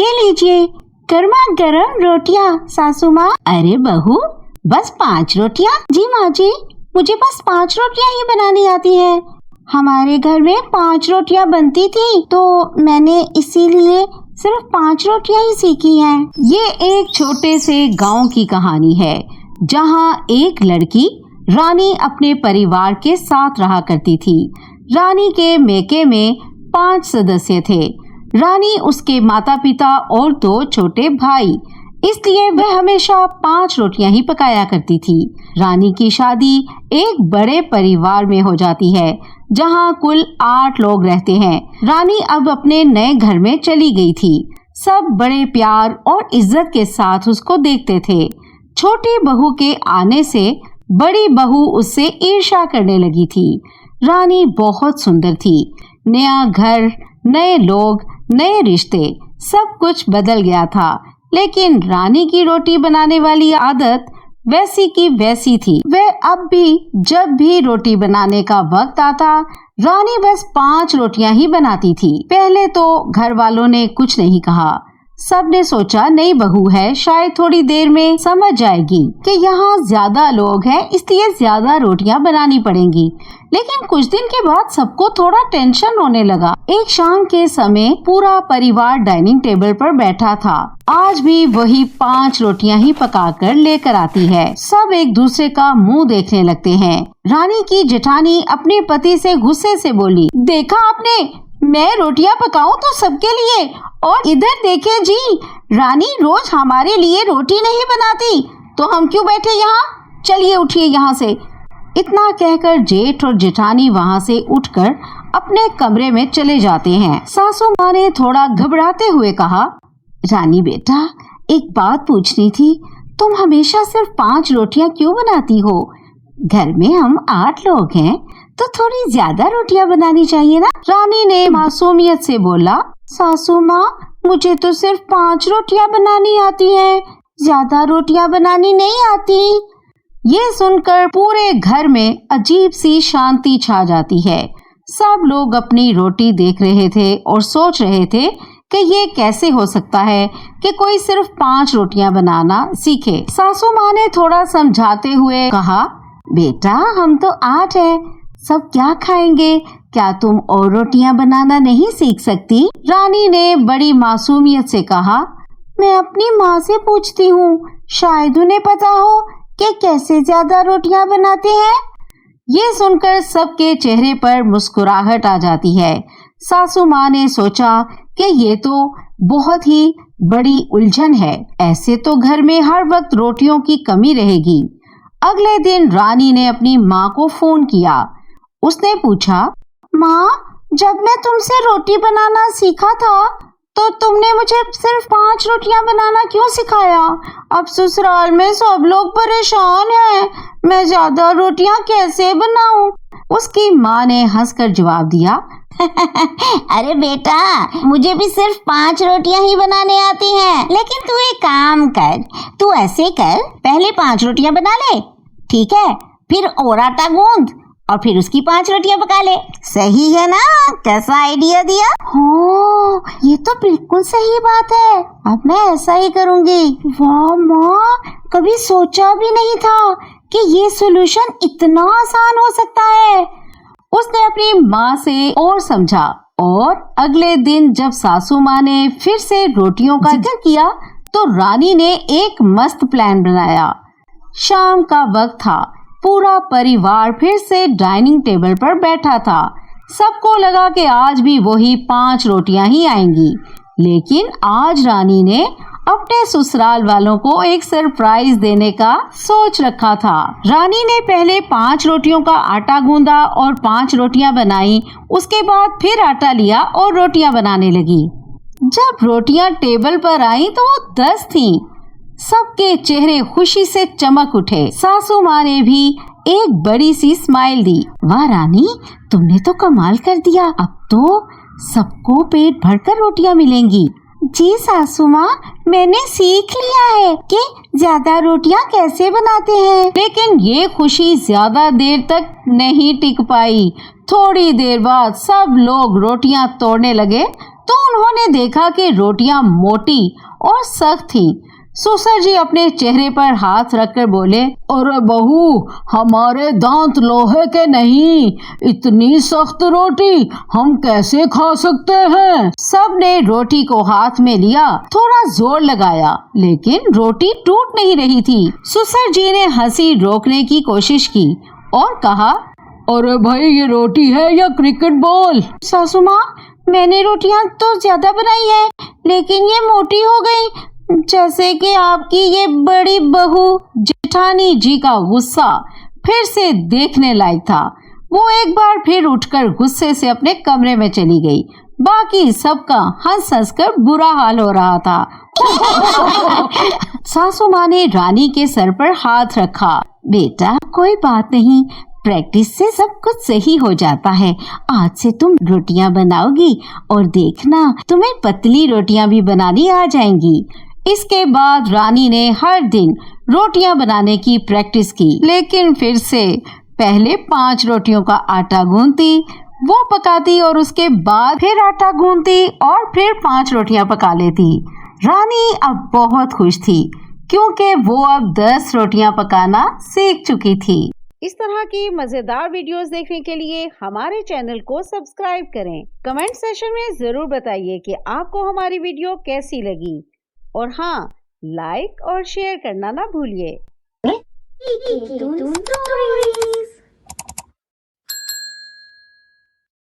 ये लीजिए गर्मा गर्म रोटियां सासू माँ। अरे बहू, बस 5 रोटियां? जी माँ जी, मुझे बस 5 रोटियां ही बनानी आती है। हमारे घर में 5 रोटियां बनती थी तो मैंने इसीलिए सिर्फ 5 रोटियां ही सीखी हैं। ये एक छोटे से गांव की कहानी है जहां एक लड़की रानी अपने परिवार के साथ रहा करती थी। रानी के मेके में 5 सदस्य थे। रानी, उसके माता पिता और 2 छोटे भाई, इसलिए वह हमेशा 5 रोटियां ही पकाया करती थी। रानी की शादी एक बड़े परिवार में हो जाती है जहां कुल 8 लोग रहते हैं। रानी अब अपने नए घर में चली गई थी। सब बड़े प्यार और इज्जत के साथ उसको देखते थे। छोटी बहू के आने से बड़ी बहू उससे ईर्ष्या करने लगी थी। रानी बहुत सुंदर थी। नया घर, नए लोग, नए रिश्ते, सब कुछ बदल गया था, लेकिन रानी की रोटी बनाने वाली आदत वैसी की वैसी थी। वह अब भी जब भी रोटी बनाने का वक्त आता, रानी बस 5 रोटियां ही बनाती थी। पहले तो घर वालों ने कुछ नहीं कहा। सबने सोचा नई बहू है, शायद थोड़ी देर में समझ जाएगी कि यहाँ ज्यादा लोग हैं, इसलिए ज्यादा रोटियां बनानी पड़ेंगी। लेकिन कुछ दिन के बाद सबको थोड़ा टेंशन होने लगा। एक शाम के समय पूरा परिवार डाइनिंग टेबल पर बैठा था। आज भी वही 5 रोटियां ही पकाकर लेकर आती है। सब एक दूसरे का मुंह देखने लगते हैं। रानी की जेठानी अपने पति से गुस्से से बोली, देखा आपने, मैं रोटियां पकाऊं तो सबके लिए, और इधर देखे जी, रानी रोज हमारे लिए रोटी नहीं बनाती, तो हम क्यों बैठे यहाँ? चलिए उठिए यहाँ से। इतना कहकर जेठ और जेठानी वहाँ से उठकर अपने कमरे में चले जाते हैं। सासू माँ ने थोड़ा घबराते हुए कहा, रानी बेटा, एक बात पूछनी थी, तुम हमेशा सिर्फ 5 रोटियां क्यों बनाती हो? घर में हम 8 लोग हैं, तो थोड़ी ज्यादा रोटियां बनानी चाहिए ना। रानी ने मासूमियत से बोला, सासू माँ, मुझे तो सिर्फ 5 रोटियां बनानी आती हैं, ज्यादा रोटियां बनानी नहीं आती। ये सुनकर पूरे घर में अजीब सी शांति छा जाती है। सब लोग अपनी रोटी देख रहे थे और सोच रहे थे कि ये कैसे हो सकता है कि कोई सिर्फ 5 रोटियां बनाना सीखे। सासू माँ ने थोड़ा समझाते हुए कहा, बेटा, हम तो 8 हैं, सब क्या खाएंगे? क्या तुम और रोटियां बनाना नहीं सीख सकती? रानी ने बड़ी मासूमियत से कहा, मैं अपनी माँ से पूछती हूँ, शायद उन्हें पता हो कि कैसे ज्यादा रोटियां बनाते हैं। ये सुनकर सबके चेहरे पर मुस्कुराहट आ जाती है। सासू माँ ने सोचा कि ये तो बहुत ही बड़ी उलझन है, ऐसे तो घर में हर वक्त रोटियों की कमी रहेगी। अगले दिन रानी ने अपनी माँ को फोन किया। उसने पूछा, माँ, जब मैं तुमसे रोटी बनाना सीखा था तो तुमने मुझे सिर्फ 5 रोटियां बनाना क्यों सिखाया? अब ससुराल में सब लोग परेशान हैं, मैं ज्यादा रोटियां कैसे बनाऊं? उसकी माँ ने हंसकर जवाब दिया, अरे बेटा, मुझे भी सिर्फ 5 रोटियां ही बनाने आती हैं। लेकिन तू एक काम कर, तू ऐसे कर, पहले 5 रोटियां बना ले, ठीक है, फिर और आटा गूंद और फिर उसकी 5 रोटियां पका ले। सही है ना? कैसा आइडिया दिया? हाँ, ये तो बिल्कुल सही बात है, अब मैं ऐसा ही करूँगी। वाह माँ, कभी सोचा भी नहीं था कि ये सॉल्यूशन इतना आसान हो सकता है। उसने अपनी माँ से और समझा, और अगले दिन जब सासू माँ ने फिर से रोटियों का जिक्र किया तो रानी ने एक मस्त प्लान बनाया। शाम का वक्त था, पूरा परिवार फिर से डाइनिंग टेबल पर बैठा था। सबको लगा कि आज भी वही 5 रोटियां ही आएंगी, लेकिन आज रानी ने अपने ससुराल वालों को एक सरप्राइज देने का सोच रखा था। रानी ने पहले 5 रोटियों का आटा गूंदा और 5 रोटियां बनाई। उसके बाद फिर आटा लिया और रोटियां बनाने लगी। जब रोटियां टेबल पर आई तो वो 10 थीं। सबके चेहरे खुशी से चमक उठे। सासू माँ ने भी एक बड़ी सी स्माइल दी। वाह रानी, तुमने तो कमाल कर दिया, अब तो सबको पेट भरकर रोटियां मिलेंगी। जी सासू माँ, मैंने सीख लिया है कि ज्यादा रोटियां कैसे बनाते हैं। लेकिन ये खुशी ज्यादा देर तक नहीं टिक पाई। थोड़ी देर बाद सब लोग रोटियां तोड़ने लगे तो उन्होंने देखा कि रोटियां मोटी और सख्त थीं। सुसर जी अपने चेहरे पर हाथ रखकर बोले, अरे बहू, हमारे दांत लोहे के नहीं, इतनी सख्त रोटी हम कैसे खा सकते हैं। सब ने रोटी को हाथ में लिया, थोड़ा जोर लगाया, लेकिन रोटी टूट नहीं रही थी। सुसर जी ने हंसी रोकने की कोशिश की और कहा, अरे भाई, ये रोटी है या क्रिकेट बॉल? सासू माँ, मैंने रोटियां तो ज्यादा बनाई है, लेकिन ये मोटी हो गई, जैसे कि आपकी ये बड़ी बहू। जेठानी जी का गुस्सा फिर से देखने लायक था। वो एक बार फिर उठकर गुस्से से अपने कमरे में चली गई। बाकी सबका हंस हंस कर बुरा हाल हो रहा था। सासू माँ ने रानी के सर पर हाथ रखा। बेटा, कोई बात नहीं, प्रैक्टिस से सब कुछ सही हो जाता है। आज से तुम रोटियां बनाओगी और देखना, तुम्हें पतली रोटियां भी बनानी आ जाएंगी। इसके बाद रानी ने हर दिन रोटियां बनाने की प्रैक्टिस की, लेकिन फिर से पहले 5 रोटियों का आटा गूंथती, वो पकाती और उसके बाद फिर आटा गूंथती और फिर 5 रोटियां पका लेती। रानी अब बहुत खुश थी क्योंकि वो अब 10 रोटियां पकाना सीख चुकी थी। इस तरह की मजेदार वीडियोस देखने के लिए हमारे चैनल को सब्सक्राइब करें। कमेंट सेशन में जरूर बताइए कि आपको हमारी वीडियो कैसी लगी, और हाँ, लाइक और शेयर करना ना भूलिए।